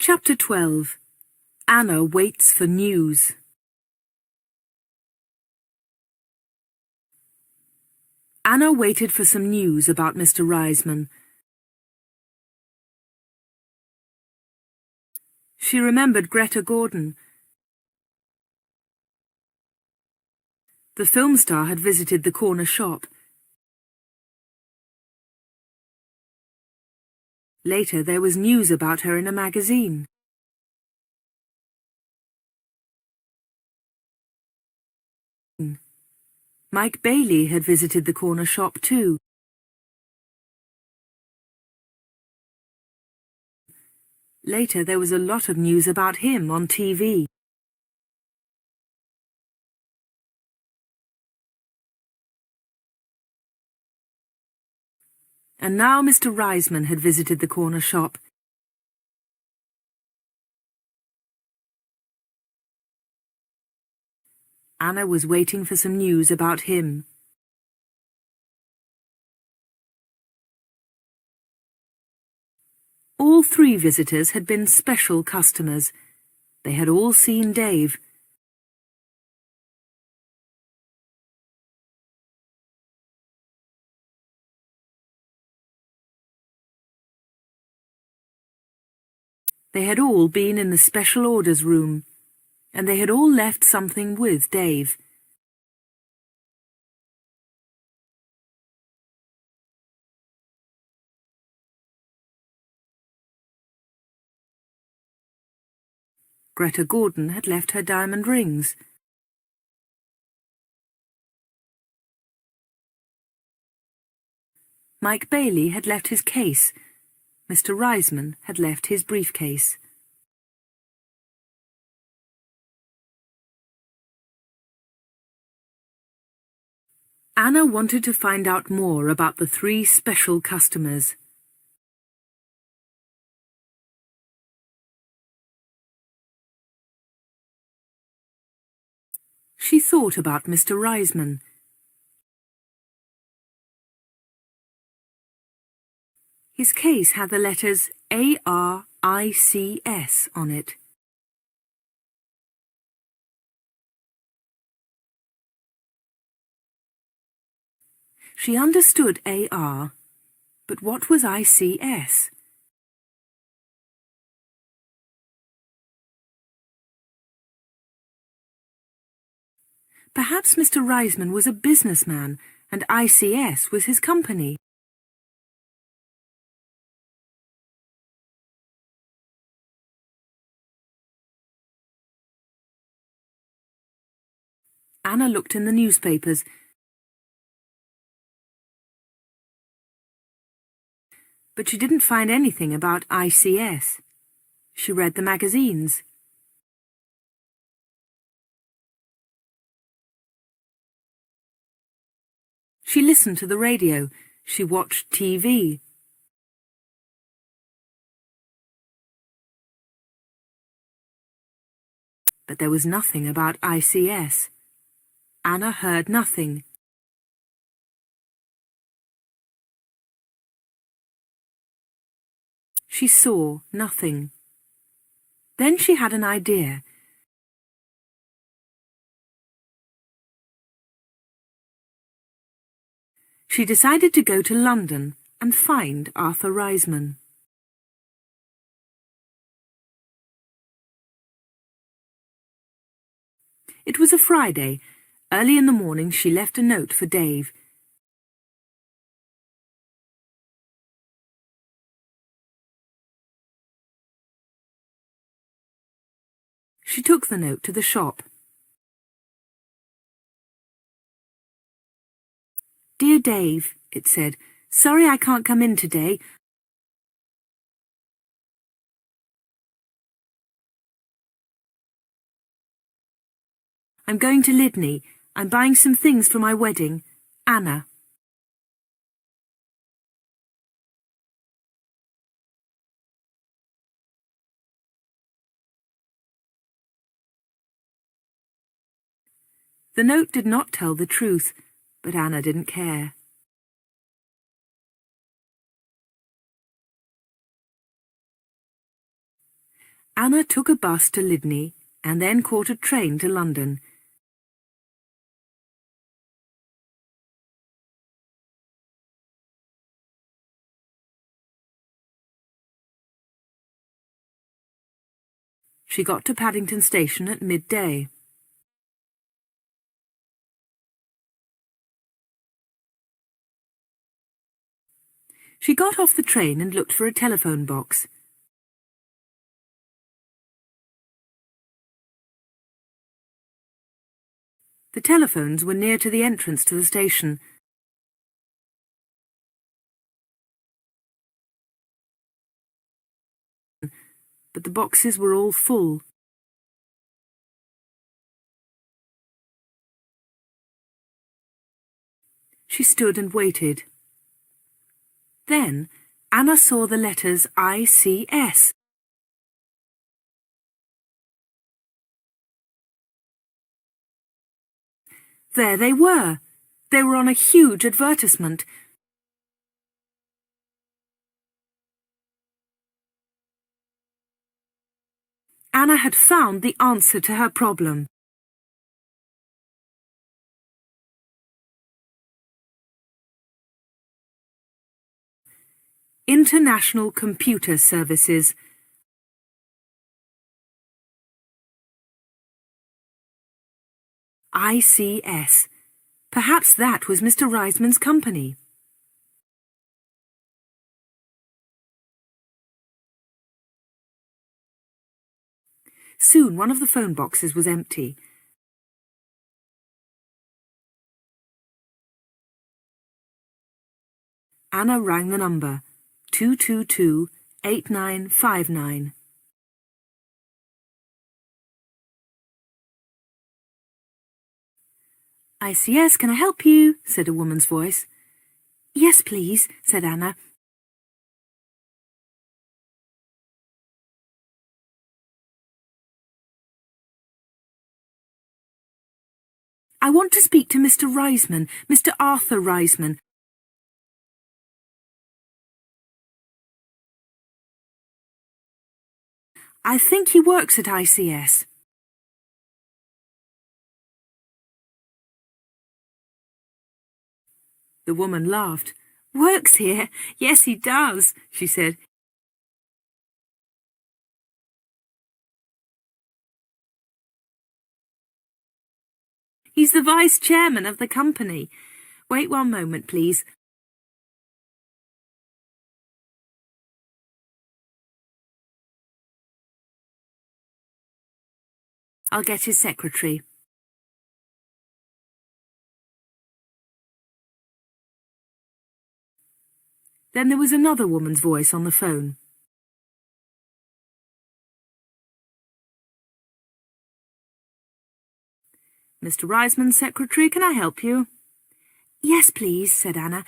Chapter 12. Anna waits for news. Anna waited for some news about Mr. Reisman. She remembered Greta Gordon. The film star had visited the corner shop. Later there was news about her in a magazine. Mike Bailey had visited the corner shop too. Later there was a lot of news about him on TV. And now Mr. Reisman had visited the corner shop. Anna was waiting for some news about him. All three visitors had been special customers. They had all seen Dave. They had all been in the special orders room, and they had all left something with Dave. Greta Gordon had left her diamond rings. Mike Bailey had left his case. Mr. Reisman had left his briefcase. Anna wanted to find out more about the three special customers. She thought about Mr. Reisman. His case had the letters ARICS on it. She understood AR, but what was ICS? Perhaps Mr. Reisman was a businessman and ICS was his company. Anna looked in the newspapers, but she didn't find anything about ICS. She read the magazines. She listened to the radio. She watched TV. But there was nothing about ICS. Anna heard nothing. She saw nothing. Then she had an idea. She decided to go to London and find Arthur Reisman. It was a Friday. Early in the morning she left a note for Dave. She took the note to the shop. "Dear Dave," it said, "sorry I can't come in today. I'm going to Lydney. I'm buying some things for my wedding. Anna." The note did not tell the truth, but Anna didn't care. Anna took a bus to Lydney and then caught a train to London. She got to Paddington Station at midday. She got off the train and looked for a telephone box. The telephones were near to the entrance to the station. But the boxes were all full. She stood and waited. Then Anna saw the letters ICS. There they were. They were on a huge advertisement. Anna had found the answer to her problem. International Computer Services. ICS. Perhaps that was Mr. Reisman's company. Soon one of the phone boxes was empty. Anna rang the number, 222-8959. ICS, can I help you? Said a woman's voice. Yes, please, said Anna. I want to speak to Mr. Reisman, Mr. Arthur Reisman. I think he works at ICS. The woman laughed. Works here? Yes, he does, she said. He's the vice chairman of the company. Wait one moment, please. I'll get his secretary. Then there was another woman's voice on the phone. Mr. Reisman's secretary, can I help you? Yes, please, said Anna.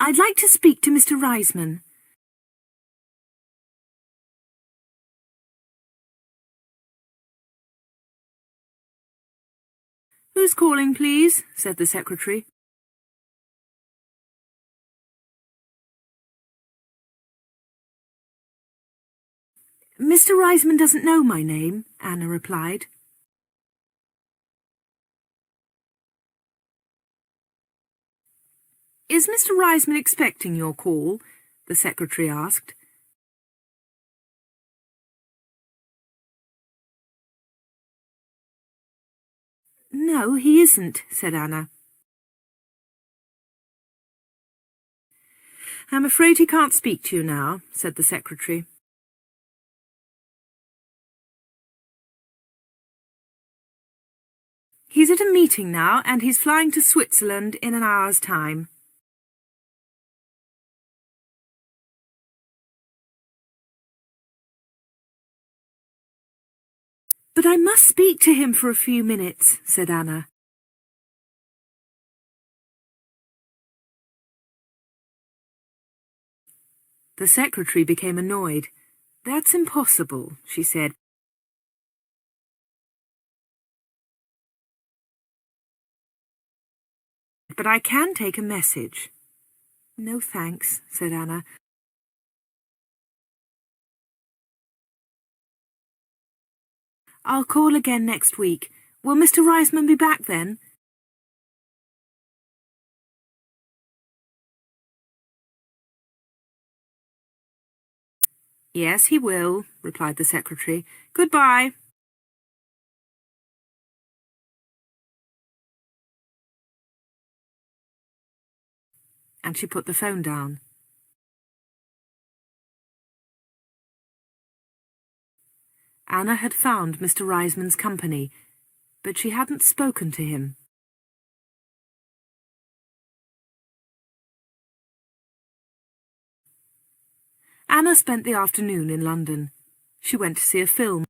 I'd like to speak to Mr. Reisman. Who's calling, please? Said the secretary. Mr. Reisman doesn't know my name, Anna replied. Is Mr. Reisman expecting your call? The secretary asked. No, he isn't, said Anna. I'm afraid he can't speak to you now, said the secretary. He's at a meeting now, and he's flying to Switzerland in an hour's time. But I must speak to him for a few minutes, said Anna. The secretary became annoyed. That's impossible, she said. But I can take a message. No thanks, said Anna. I'll call again next week. Will Mr. Reisman be back then? Yes, he will, replied the secretary. Goodbye. And she put the phone down. Anna had found Mr. Reisman's company, but she hadn't spoken to him. Anna spent the afternoon in London. She went to see a film.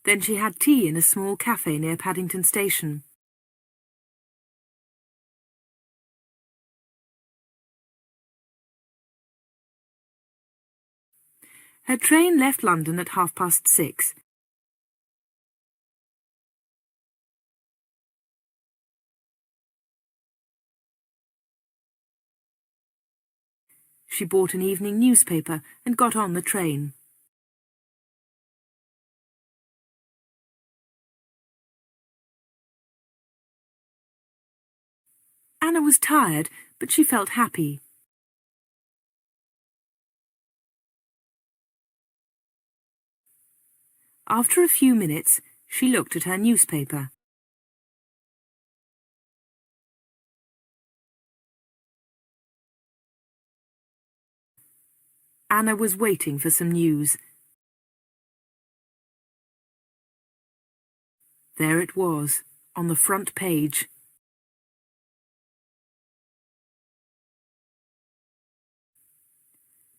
Then she had tea in a small cafe near Paddington Station. Her train left London at 6:30. She bought an evening newspaper and got on the train. Anna was tired, but she felt happy. After a few minutes, she looked at her newspaper. Anna was waiting for some news. There it was, on the front page.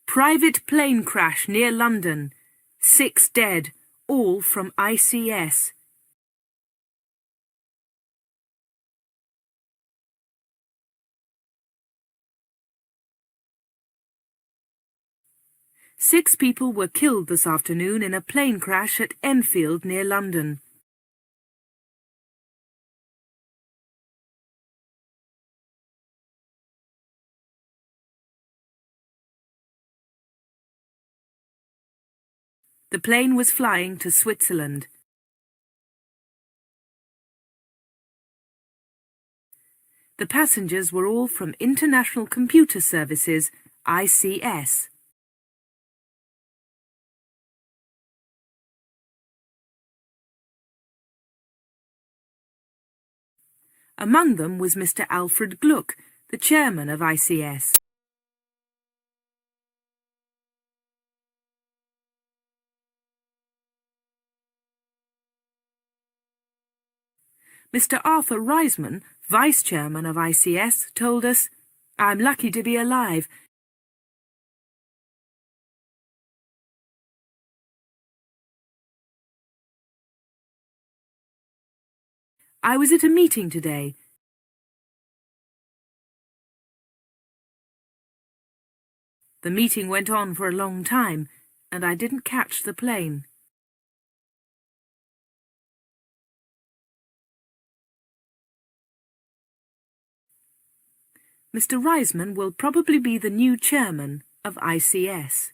Private plane crash near London. 6 dead, all from ICS. Six people were killed this afternoon in a plane crash at Enfield near London. The plane was flying to Switzerland. The passengers were all from International Computer Services, ICS. Among them was Mr. Alfred Gluck, the chairman of ICS. Mr. Arthur Reisman, vice-chairman of ICS, told us, "I'm lucky to be alive. I was at a meeting today. The meeting went on for a long time, and I didn't catch the plane." Mr. Reisman will probably be the new chairman of ICS.